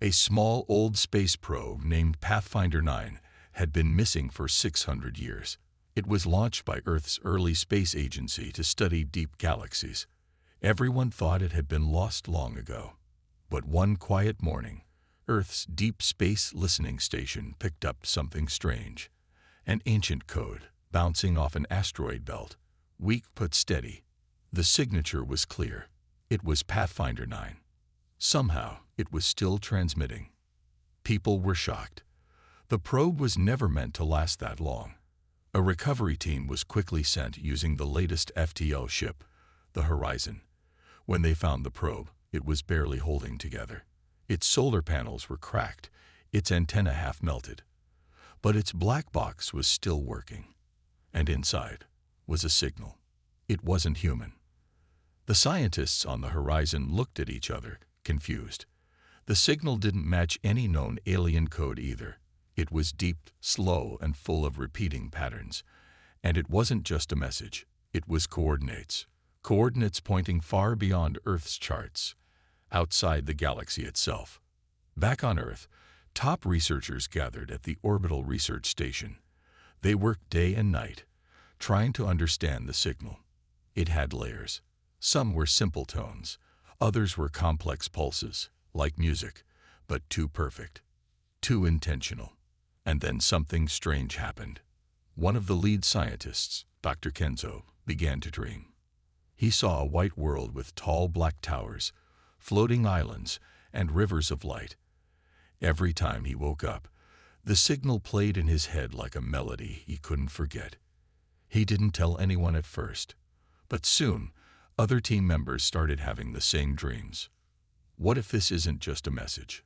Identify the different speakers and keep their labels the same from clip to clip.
Speaker 1: A small old space probe named Pathfinder 9 had been missing for 600 years. It was launched by Earth's early space agency to study deep galaxies. Everyone thought it had been lost long ago. But one quiet morning, Earth's deep space listening station picked up something strange. An ancient code, bouncing off an asteroid belt. Weak but steady. The signature was clear. It was Pathfinder 9. Somehow, it was still transmitting. People were shocked. The probe was never meant to last that long. A recovery team was quickly sent using the latest FTL ship, the Horizon. When they found the probe, it was barely holding together. Its solar panels were cracked, its antenna half melted. But its black box was still working. And inside was a signal. It wasn't human. The scientists on the Horizon looked at each other, confused. The signal didn't match any known alien code either. It was deep, slow, and full of repeating patterns. And it wasn't just a message. It was coordinates. Coordinates pointing far beyond Earth's charts, outside the galaxy itself. Back on Earth, top researchers gathered at the Orbital Research Station. They worked day and night, trying to understand the signal. It had layers. Some were simple tones. Others were complex pulses, like music, but too perfect, too intentional. And then something strange happened. One of the lead scientists, Dr. Kenzo, began to dream. He saw a white world with tall black towers, floating islands, and rivers of light. Every time he woke up, the signal played in his head like a melody he couldn't forget. He didn't tell anyone at first, but soon, other team members started having the same dreams. What if this isn't just a message?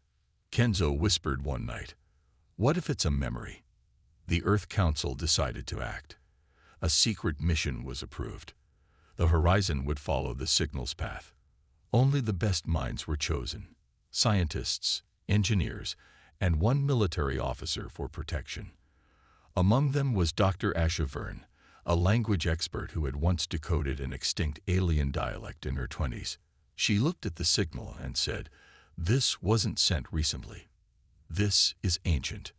Speaker 1: Kenzo whispered one night. What if it's a memory? The Earth Council decided to act. A secret mission was approved. The Horizon would follow the signal's path. Only the best minds were chosen. Scientists, engineers, and one military officer for protection. Among them was Dr. Asha Verne, a language expert who had once decoded an extinct alien dialect in her 20s. She looked at the signal and said, "This wasn't sent recently. This is ancient."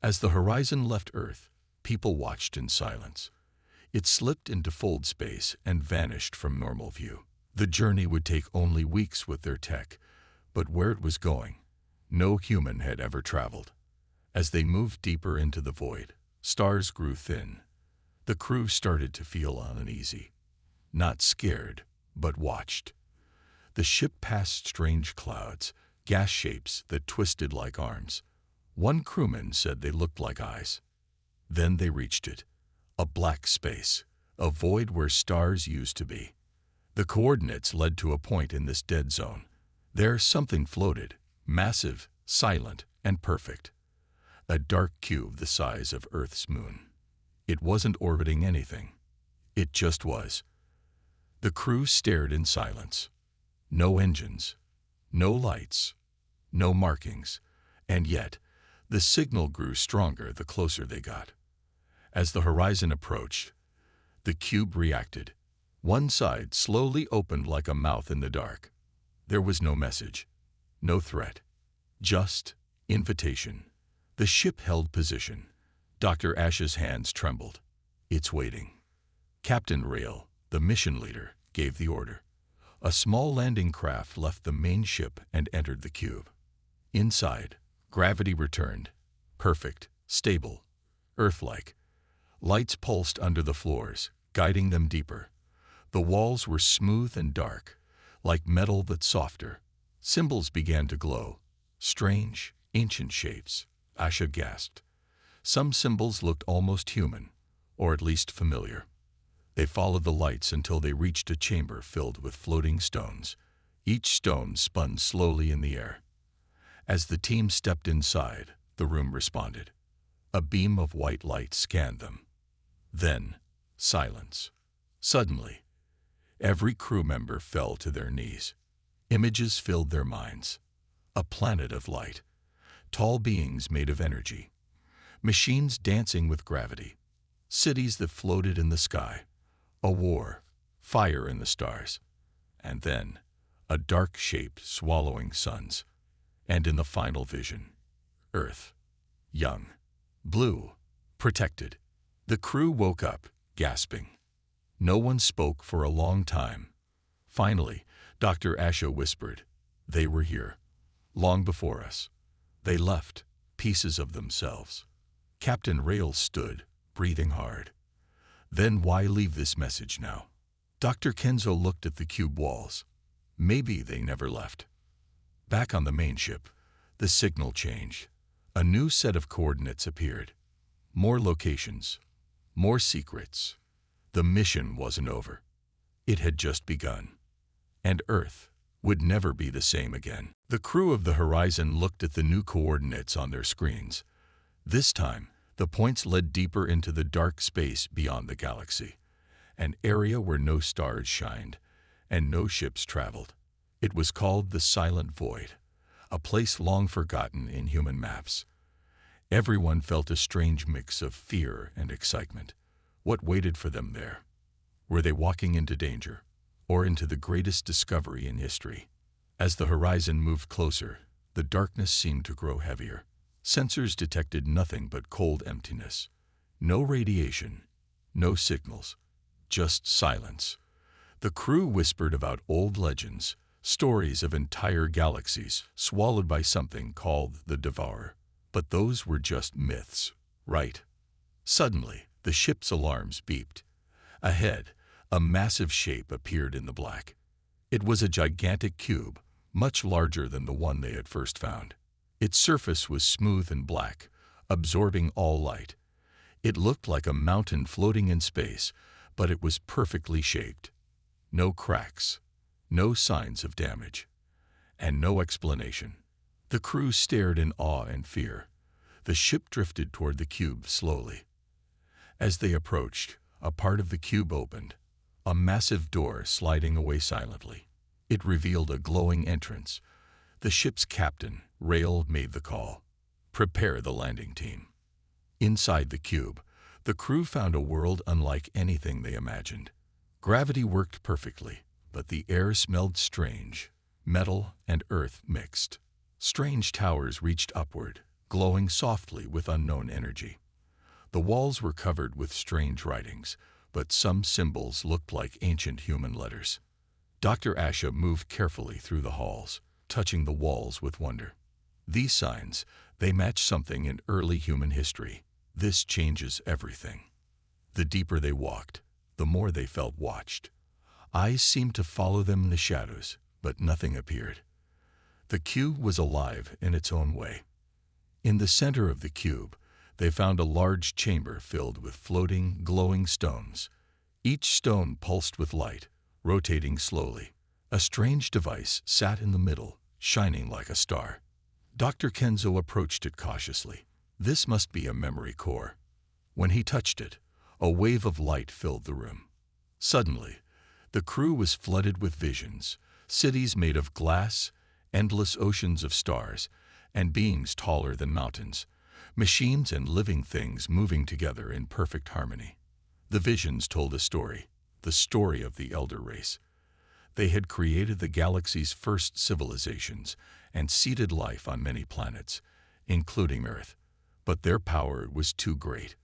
Speaker 1: As the Horizon left Earth, people watched in silence. It slipped into fold space and vanished from normal view. The journey would take only weeks with their tech, but where it was going, no human had ever traveled. As they moved deeper into the void, stars grew thin. The crew started to feel uneasy. Not scared, but watched. The ship passed strange clouds, gas shapes that twisted like arms. One crewman said they looked like eyes. Then they reached it. A black space, a void where stars used to be. The coordinates led to a point in this dead zone. There something floated, massive, silent, and perfect. A dark cube the size of Earth's moon. It wasn't orbiting anything. It just was. The crew stared in silence. No engines, no lights, no markings, and yet the signal grew stronger the closer they got. As the Horizon approached, the cube reacted. One side slowly opened like a mouth in the dark. There was no message, no threat, just invitation. The ship held position. Dr. Ash's hands trembled. It's waiting. Captain Rail, the mission leader, gave the order. A small landing craft left the main ship and entered the cube. Inside, gravity returned. Perfect, stable, Earth-like. Lights pulsed under the floors, guiding them deeper. The walls were smooth and dark, like metal but softer. Symbols began to glow. Strange, ancient shapes. Asha gasped. Some symbols looked almost human, or at least familiar. They followed the lights until they reached a chamber filled with floating stones. Each stone spun slowly in the air. As the team stepped inside, the room responded. A beam of white light scanned them. Then, silence. Suddenly, every crew member fell to their knees. Images filled their minds. A planet of light. Tall beings made of energy. Machines dancing with gravity. Cities that floated in the sky. A war. Fire in the stars. And then, a dark shape swallowing suns. And in the final vision, Earth, young, blue, protected. The crew woke up, gasping. No one spoke for a long time. Finally, Dr. Asha whispered, "They were here, long before us. They left, pieces of themselves." Captain Rail stood, breathing hard. "Then why leave this message now?" Dr. Kenzo looked at the cube walls. Maybe they never left. Back on the main ship, the signal changed. A new set of coordinates appeared. More locations, more secrets. The mission wasn't over. It had just begun. And Earth would never be the same again. The crew of the Horizon looked at the new coordinates on their screens. This time, the points led deeper into the dark space beyond the galaxy, an area where no stars shined and no ships traveled. It was called the Silent Void, a place long forgotten in human maps. Everyone felt a strange mix of fear and excitement. What waited for them there? Were they walking into danger, or into the greatest discovery in history? As the horizon moved closer, the darkness seemed to grow heavier. Sensors detected nothing but cold emptiness. No radiation, no signals, just silence. The crew whispered about old legends, stories of entire galaxies swallowed by something called the Devourer. But those were just myths, right? Suddenly, the ship's alarms beeped. Ahead, a massive shape appeared in the black. It was a gigantic cube, much larger than the one they had first found. Its surface was smooth and black, absorbing all light. It looked like a mountain floating in space, but it was perfectly shaped. No cracks, no signs of damage, and no explanation. The crew stared in awe and fear. The ship drifted toward the cube slowly. As they approached, a part of the cube opened, a massive door sliding away silently. It revealed a glowing entrance. The ship's captain, Rail, made the call. "Prepare the landing team." Inside the cube, the crew found a world unlike anything they imagined. Gravity worked perfectly, but the air smelled strange. Metal and earth mixed. Strange towers reached upward, glowing softly with unknown energy. The walls were covered with strange writings, but some symbols looked like ancient human letters. Dr. Asha moved carefully through the halls, touching the walls with wonder. These signs, they matched something in early human history. This changes everything. The deeper they walked, the more they felt watched. Eyes seemed to follow them in the shadows, but nothing appeared. The cube was alive in its own way. In the center of the cube, they found a large chamber filled with floating, glowing stones. Each stone pulsed with light, rotating slowly. A strange device sat in the middle, shining like a star. Dr. Kenzo approached it cautiously. This must be a memory core. When he touched it, a wave of light filled the room. Suddenly, the crew was flooded with visions, cities made of glass, endless oceans of stars, and beings taller than mountains, machines and living things moving together in perfect harmony. The visions told a story, the story of the Elder Race. They had created the galaxy's first civilizations and seeded life on many planets, including Earth. But their power was too great.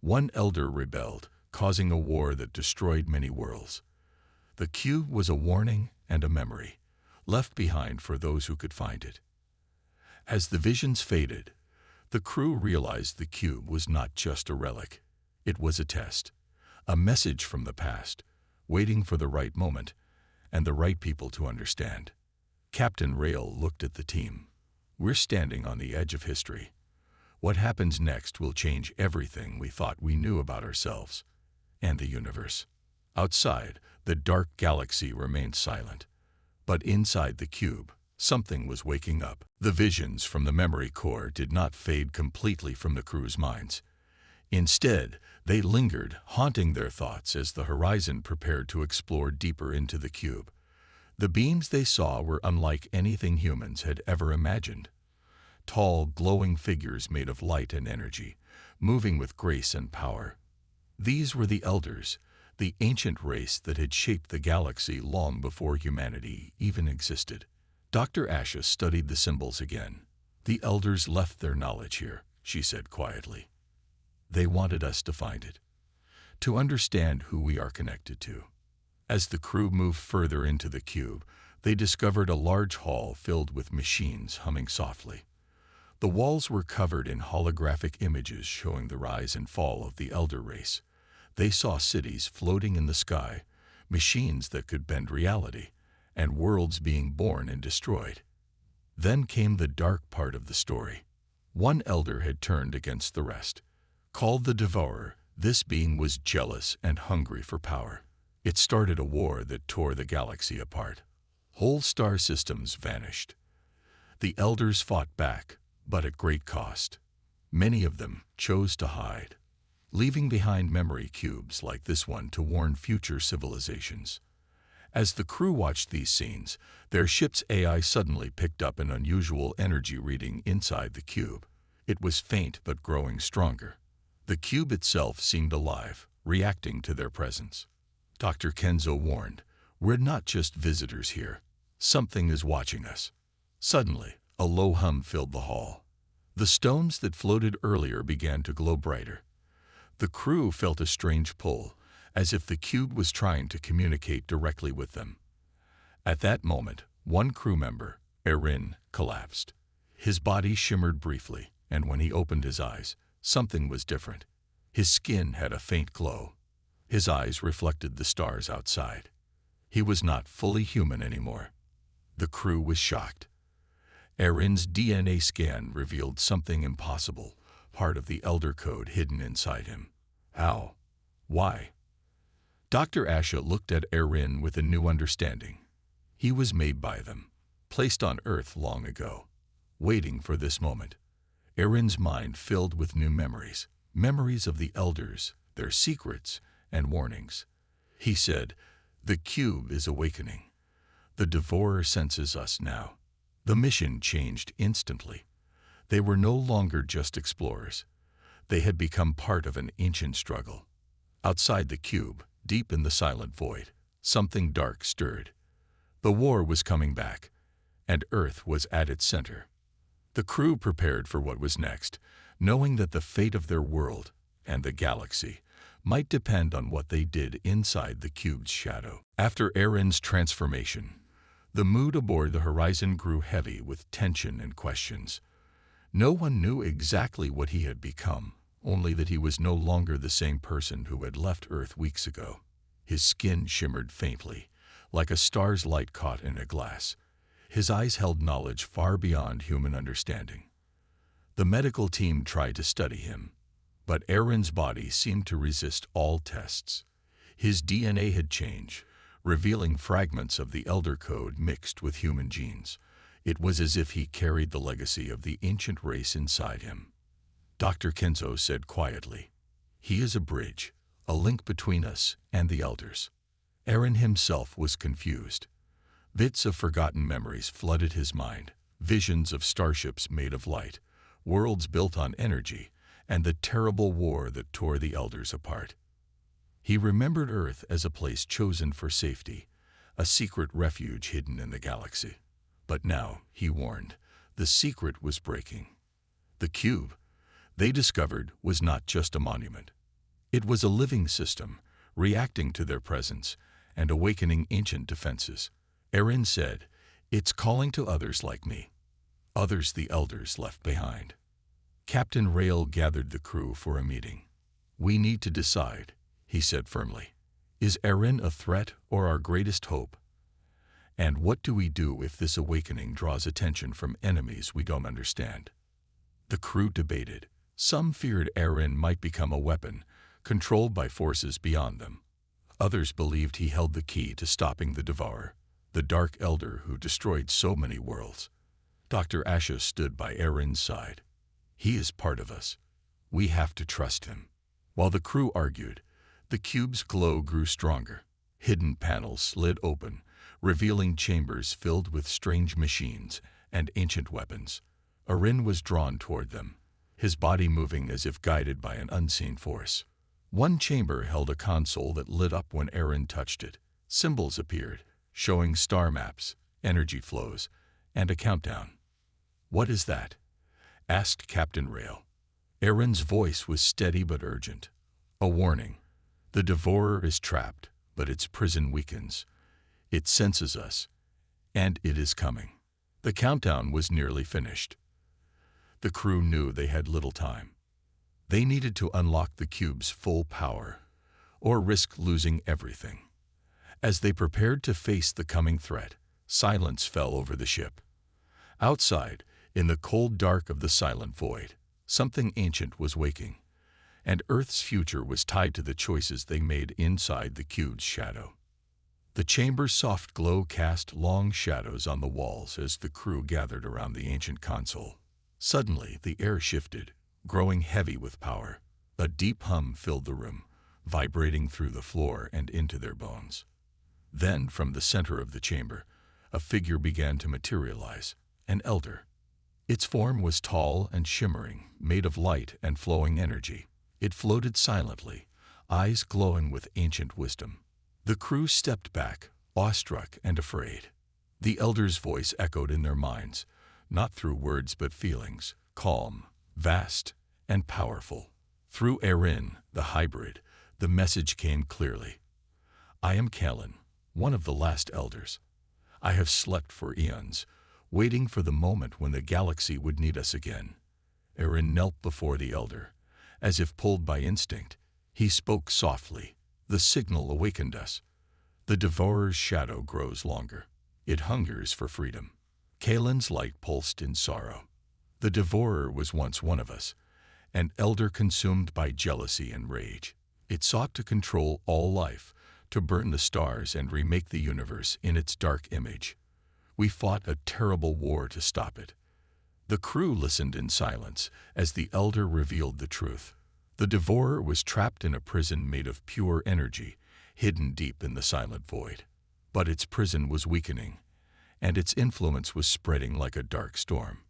Speaker 1: One elder rebelled, causing a war that destroyed many worlds. The cube was a warning and a memory, left behind for those who could find it. As the visions faded, the crew realized the cube was not just a relic. It was a test, a message from the past, waiting for the right moment and the right people to understand. Captain Rail looked at the team. "We're standing on the edge of history. What happens next will change everything we thought we knew about ourselves and the universe." Outside, the dark galaxy remained silent. But inside the cube, something was waking up. The visions from the memory core did not fade completely from the crew's minds. Instead, they lingered, haunting their thoughts as the horizon prepared to explore deeper into the cube. The beings they saw were unlike anything humans had ever imagined. Tall, glowing figures made of light and energy, moving with grace and power. These were the Elders, the ancient race that had shaped the galaxy long before humanity even existed. Dr. Asha studied the symbols again. The elders left their knowledge here, she said quietly. They wanted us to find it, to understand who we are connected to. As the crew moved further into the cube, they discovered a large hall filled with machines humming softly. The walls were covered in holographic images showing the rise and fall of the elder race. They saw cities floating in the sky, machines that could bend reality, and worlds being born and destroyed. Then came the dark part of the story. One elder had turned against the rest. Called the Devourer, this being was jealous and hungry for power. It started a war that tore the galaxy apart. Whole star systems vanished. The elders fought back, but at great cost. Many of them chose to hide, leaving behind memory cubes like this one to warn future civilizations. As the crew watched these scenes, their ship's AI suddenly picked up an unusual energy reading inside the cube. It was faint but growing stronger. The cube itself seemed alive, reacting to their presence. Dr. Kenzo warned, "We're not just visitors here. Something is watching us." Suddenly, a low hum filled the hall. The stones that floated earlier began to glow brighter. The crew felt a strange pull, as if the cube was trying to communicate directly with them. At that moment, one crew member, Erin, collapsed. His body shimmered briefly, and when he opened his eyes, something was different. His skin had a faint glow. His eyes reflected the stars outside. He was not fully human anymore. The crew was shocked. Erin's DNA scan revealed something impossible, part of the Elder Code hidden inside him. How? Why? Dr. Asha looked at Erin with a new understanding. He was made by them, placed on Earth long ago, waiting for this moment. Erin's mind filled with new memories, memories of the elders, their secrets, and warnings. He said, "The cube is awakening. The Devourer senses us now." The mission changed instantly. They were no longer just explorers. They had become part of an ancient struggle. Outside the cube, deep in the silent void, something dark stirred. The war was coming back, and Earth was at its center. The crew prepared for what was next, knowing that the fate of their world and the galaxy might depend on what they did inside the cube's shadow. After Erin's transformation, the mood aboard the Horizon grew heavy with tension and questions. No one knew exactly what he had become, only that he was no longer the same person who had left Earth weeks ago. His skin shimmered faintly, like a star's light caught in a glass. His eyes held knowledge far beyond human understanding. The medical team tried to study him, but Erin's body seemed to resist all tests. His DNA had changed, revealing fragments of the Elder Code mixed with human genes. It was as if he carried the legacy of the ancient race inside him. Dr. Kenzo said quietly, "He is a bridge, a link between us and the elders." Erin himself was confused. Bits of forgotten memories flooded his mind, visions of starships made of light, worlds built on energy, and the terrible war that tore the elders apart. He remembered Earth as a place chosen for safety, a secret refuge hidden in the galaxy. But now, he warned, the secret was breaking. The cube, they discovered, was not just a monument. It was a living system, reacting to their presence and awakening ancient defenses. Erin said, "It's calling to others like me, others the elders left behind." Captain Rail gathered the crew for a meeting. "We need to decide," he said firmly. "Is Erin a threat or our greatest hope? And what do we do if this awakening draws attention from enemies we don't understand?" The crew debated. Some feared Erin might become a weapon, controlled by forces beyond them. Others believed he held the key to stopping the Devourer, the Dark Elder who destroyed so many worlds. Dr. Asha stood by Erin's side. "He is part of us. We have to trust him." While the crew argued, the cube's glow grew stronger. Hidden panels slid open, revealing chambers filled with strange machines and ancient weapons. Erin was drawn toward them, his body moving as if guided by an unseen force. One chamber held a console that lit up when Erin touched it. Symbols appeared, showing star maps, energy flows, and a countdown. "What is that?" asked Captain Rail. Erin's voice was steady but urgent. "A warning. The devourer is trapped, but its prison weakens. It senses us, and it is coming." The countdown was nearly finished. The crew knew they had little time. They needed to unlock the cube's full power, or risk losing everything. As they prepared to face the coming threat, silence fell over the ship. Outside, in the cold dark of the silent void, something ancient was waking, and Earth's future was tied to the choices they made inside the cube's shadow. The chamber's soft glow cast long shadows on the walls as the crew gathered around the ancient console. Suddenly, the air shifted, growing heavy with power. A deep hum filled the room, vibrating through the floor and into their bones. Then, from the center of the chamber, a figure began to materialize, an elder. Its form was tall and shimmering, made of light and flowing energy. It floated silently, eyes glowing with ancient wisdom. The crew stepped back, awestruck and afraid. The elder's voice echoed in their minds, not through words but feelings, calm, vast, and powerful. Through Erin, the hybrid, the message came clearly. "I am Kellen, one of the last elders. I have slept for eons, waiting for the moment when the galaxy would need us again." Erin knelt before the elder. As if pulled by instinct, he spoke softly. "The signal awakened us. The devourer's shadow grows longer. It hungers for freedom." Kalen's light pulsed in sorrow. The devourer was once one of us, an elder consumed by jealousy and rage. It sought to control all life, to burn the stars and remake the universe in its dark image. We fought a terrible war to stop it. The crew listened in silence as the elder revealed the truth. The devourer was trapped in a prison made of pure energy, hidden deep in the silent void. But its prison was weakening, and its influence was spreading like a dark storm.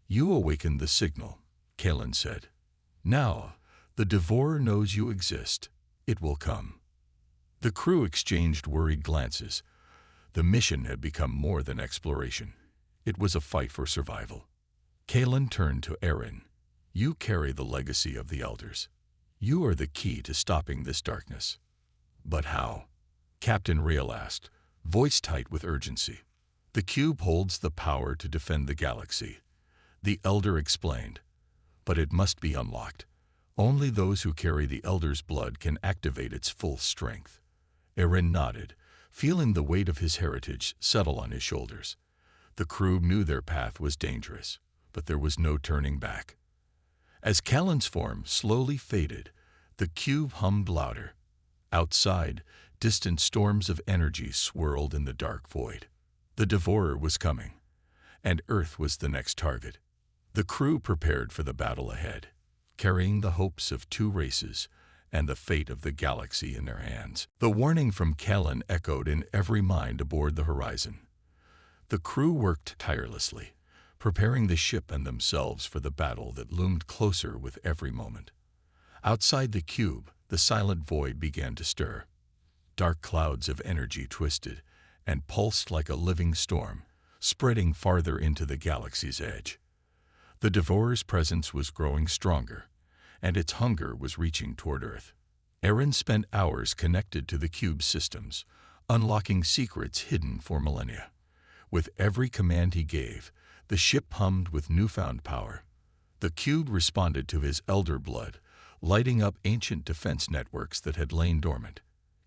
Speaker 1: "You awakened the signal," Kalen said. "Now, the devourer knows you exist. It will come." The crew exchanged worried glances. The mission had become more than exploration. It was a fight for survival. Kalen turned to Erin. "You carry the legacy of the elders. You are the key to stopping this darkness." "But how?" Captain Rail asked, voice tight with urgency. "The cube holds the power to defend the galaxy," the elder explained. "But it must be unlocked. Only those who carry the elder's blood can activate its full strength." Erin nodded, feeling the weight of his heritage settle on his shoulders. The crew knew their path was dangerous, but there was no turning back. As Kalen's form slowly faded, the cube hummed louder. Outside, distant storms of energy swirled in the dark void. The devourer was coming, and Earth was the next target. The crew prepared for the battle ahead, carrying the hopes of two races and the fate of the galaxy in their hands. The warning from Kalen echoed in every mind aboard the horizon. The crew worked tirelessly, preparing the ship and themselves for the battle that loomed closer with every moment. Outside the cube, the silent void began to stir. Dark clouds of energy twisted and pulsed like a living storm, spreading farther into the galaxy's edge. The devourer's presence was growing stronger, and its hunger was reaching toward Earth. Erin spent hours connected to the cube's systems, unlocking secrets hidden for millennia. With every command he gave, the ship hummed with newfound power. The cube responded to his elder blood, lighting up ancient defense networks that had lain dormant.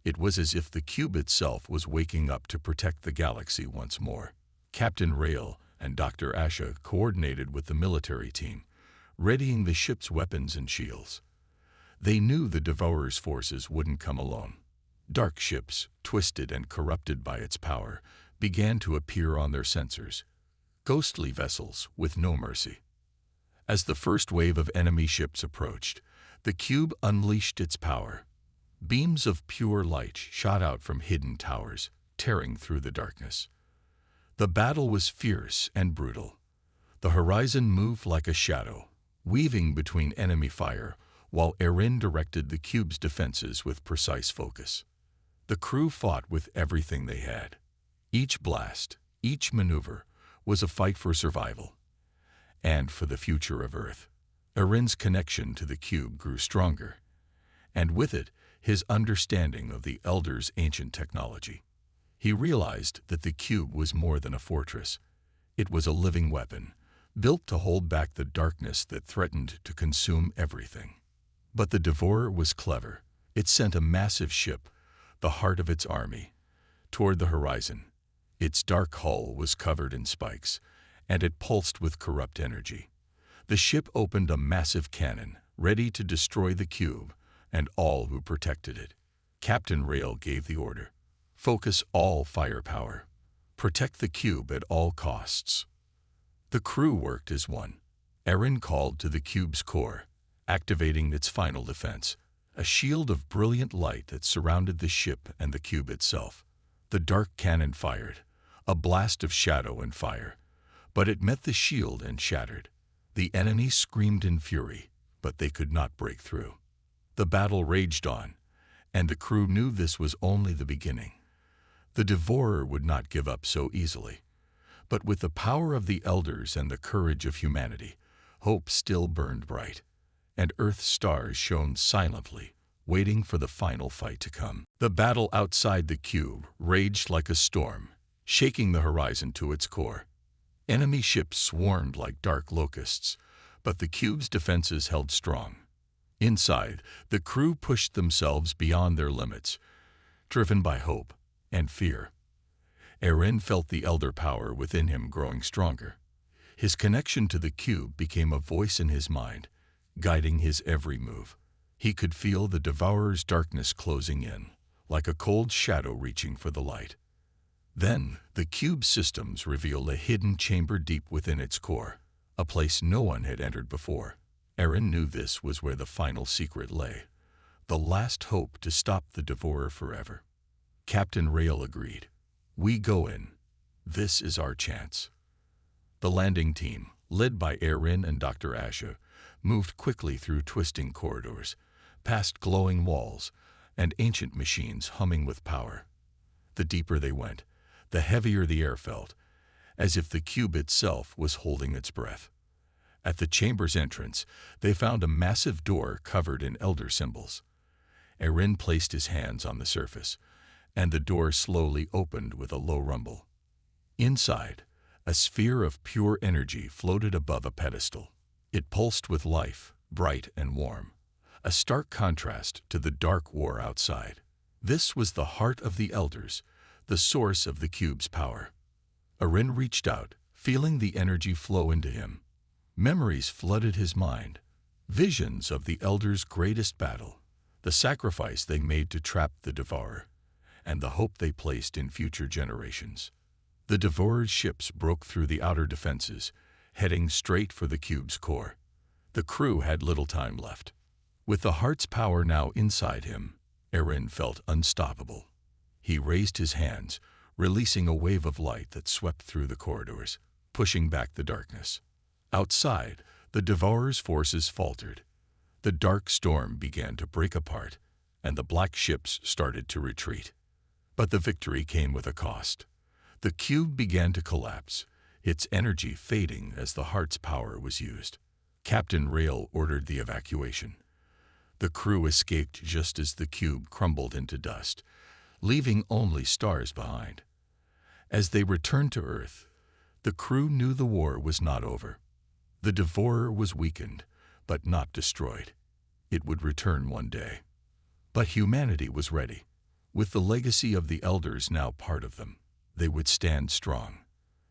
Speaker 1: It was as if the cube itself was waking up to protect the galaxy once more. Captain Rail and Dr. Asha coordinated with the military team, readying the ship's weapons and shields. They knew the Devourer's forces wouldn't come alone. Dark ships, twisted and corrupted by its power, began to appear on their sensors. Ghostly vessels with no mercy. As the first wave of enemy ships approached, the cube unleashed its power. Beams of pure light shot out from hidden towers, tearing through the darkness. The battle was fierce and brutal. The horizon moved like a shadow, weaving between enemy fire, while Erin directed the cube's defenses with precise focus. The crew fought with everything they had. Each blast, each maneuver, was a fight for survival and for the future of Earth. Erin's connection to the cube grew stronger, and with it, his understanding of the Elders' ancient technology. He realized that the cube was more than a fortress. It was a living weapon, built to hold back the darkness that threatened to consume everything. But the Devourer was clever. It sent a massive ship, the heart of its army, toward the horizon. Its dark hull was covered in spikes, and it pulsed with corrupt energy. The ship opened a massive cannon, ready to destroy the cube and all who protected it. Captain Rail gave the order. Focus all firepower. Protect the cube at all costs. The crew worked as one. Erin called to the cube's core, activating its final defense, a shield of brilliant light that surrounded the ship and the cube itself. The dark cannon fired, a blast of shadow and fire, but it met the shield and shattered. The enemy screamed in fury, but they could not break through. The battle raged on, and the crew knew this was only the beginning. The Devourer would not give up so easily. But with the power of the Elders and the courage of humanity, hope still burned bright, and Earth's stars shone silently, waiting for the final fight to come. The battle outside the cube raged like a storm, shaking the horizon to its core. Enemy ships swarmed like dark locusts, but the cube's defenses held strong. Inside, the crew pushed themselves beyond their limits, driven by hope and fear. Erin felt the elder power within him growing stronger. His connection to the cube became a voice in his mind, guiding his every move. He could feel the Devourer's darkness closing in, like a cold shadow reaching for the light. Then, the cube's systems revealed a hidden chamber deep within its core, a place no one had entered before. Erin knew this was where the final secret lay, the last hope to stop the Devourer forever. Captain Rail agreed. We go in. This is our chance. The landing team, led by Erin and Dr. Asha, moved quickly through twisting corridors, past glowing walls, and ancient machines humming with power. The deeper they went, the heavier the air felt, as if the cube itself was holding its breath. At the chamber's entrance, they found a massive door covered in elder symbols. Erin placed his hands on the surface, and the door slowly opened with a low rumble. Inside, a sphere of pure energy floated above a pedestal. It pulsed with life, bright and warm, a stark contrast to the dark war outside. This was the heart of the Elders, the source of the cube's power. Erin reached out, feeling the energy flow into him. Memories flooded his mind, visions of the Elders' greatest battle, the sacrifice they made to trap the Devourer, and the hope they placed in future generations. The Devourer's ships broke through the outer defenses, heading straight for the cube's core. The crew had little time left. With the heart's power now inside him, Erin felt unstoppable. He raised his hands, releasing a wave of light that swept through the corridors, pushing back the darkness. Outside, the Devourer's forces faltered. The dark storm began to break apart, and the black ships started to retreat. But the victory came with a cost. The cube began to collapse, its energy fading as the heart's power was used. Captain Rail ordered the evacuation. The crew escaped just as the cube crumbled into dust, leaving only stars behind. As they returned to Earth, the crew knew the war was not over. The Devourer was weakened, but not destroyed. It would return one day. But humanity was ready. With the legacy of the Elders now part of them, they would stand strong.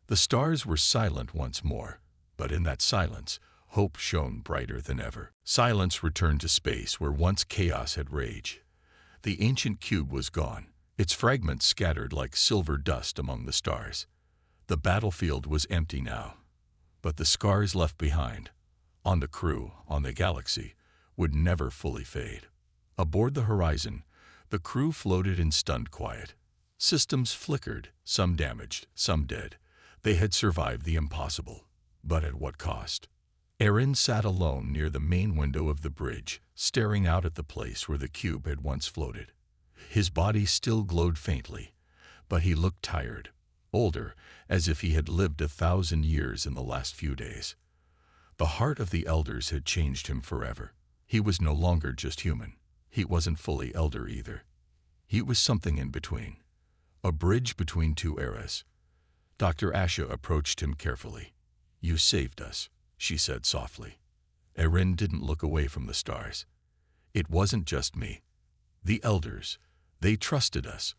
Speaker 1: The stars were silent once more, but in that silence, hope shone brighter than ever. Silence returned to space where once chaos had raged. The ancient cube was gone, its fragments scattered like silver dust among the stars. The battlefield was empty now, but the scars left behind, on the crew, on the galaxy, would never fully fade. Aboard the horizon, the crew floated in stunned quiet. Systems flickered, some damaged, some dead. They had survived the impossible, but at what cost? Erin sat alone near the main window of the bridge, staring out at the place where the cube had once floated. His body still glowed faintly, but he looked tired, older, as if he had lived 1,000 years in the last few days. The heart of the elders had changed him forever. He was no longer just human. He wasn't fully elder either. He was something in between. A bridge between two eras. Dr. Asha approached him carefully. "You saved us," she said softly. Erin didn't look away from the stars. "It wasn't just me. The elders, they trusted us.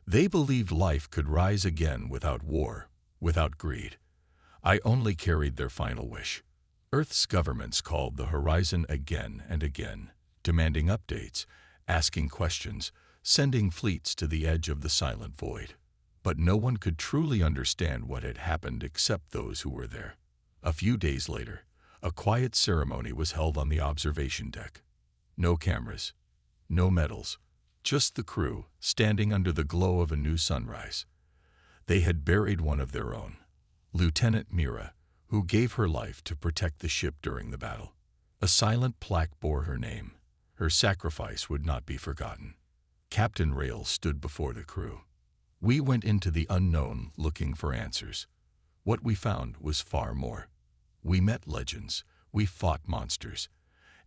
Speaker 1: They believed life could rise again without war, without greed. I only carried their final wish." Earth's governments called the horizon again and again, demanding updates, asking questions, sending fleets to the edge of the silent void. But no one could truly understand what had happened except those who were there. A few days later, a quiet ceremony was held on the observation deck. No cameras, no medals, just the crew standing under the glow of a new sunrise. They had buried one of their own, Lieutenant Mira, who gave her life to protect the ship during the battle. A silent plaque bore her name. Her sacrifice would not be forgotten. Captain Rail stood before the crew. "We went into the unknown looking for answers. What we found was far more. We met legends, we fought monsters,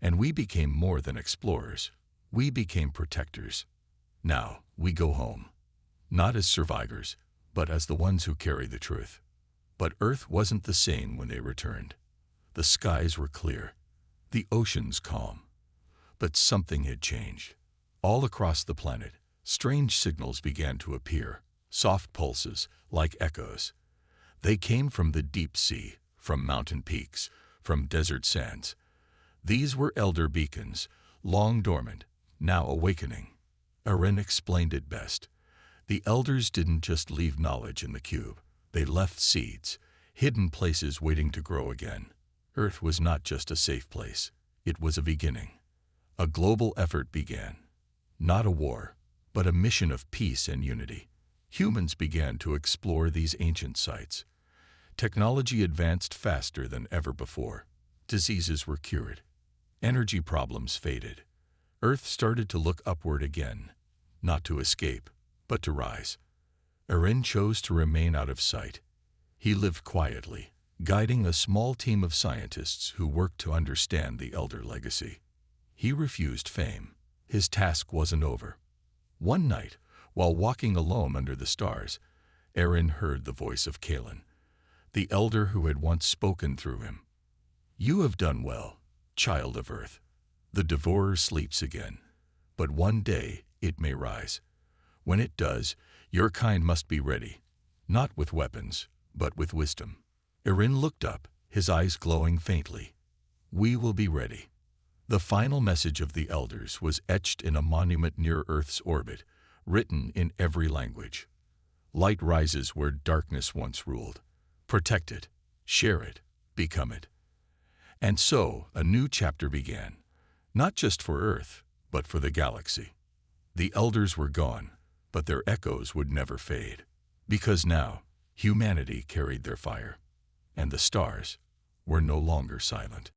Speaker 1: and we became more than explorers. We became protectors. Now we go home, not as survivors, but as the ones who carry the truth." But Earth wasn't the same when they returned. The skies were clear, the oceans calm. But something had changed. All across the planet, strange signals began to appear, soft pulses, like echoes. They came from the deep sea, from mountain peaks, from desert sands. These were elder beacons, long dormant, now awakening. Erin explained it best. The elders didn't just leave knowledge in the cube. They left seeds, hidden places waiting to grow again. Earth was not just a safe place. It was a beginning. A global effort began. Not a war, but a mission of peace and unity. Humans began to explore these ancient sites. Technology advanced faster than ever before. Diseases were cured. Energy problems faded. Earth started to look upward again, not to escape, but to rise. Erin chose to remain out of sight. He lived quietly, guiding a small team of scientists who worked to understand the elder legacy. He refused fame. His task wasn't over. One night, while walking alone under the stars, Erin heard the voice of Kalen, the elder who had once spoken through him. "You have done well, child of Earth. The devourer sleeps again, but one day it may rise. When it does, your kind must be ready, not with weapons, but with wisdom." Erin looked up, his eyes glowing faintly. "We will be ready." The final message of the elders was etched in a monument near Earth's orbit, written in every language. Light rises where darkness once ruled. Protect it, share it, become it. And so a new chapter began, not just for Earth, but for the galaxy. The elders were gone, but their echoes would never fade. Because now, humanity carried their fire, and the stars were no longer silent.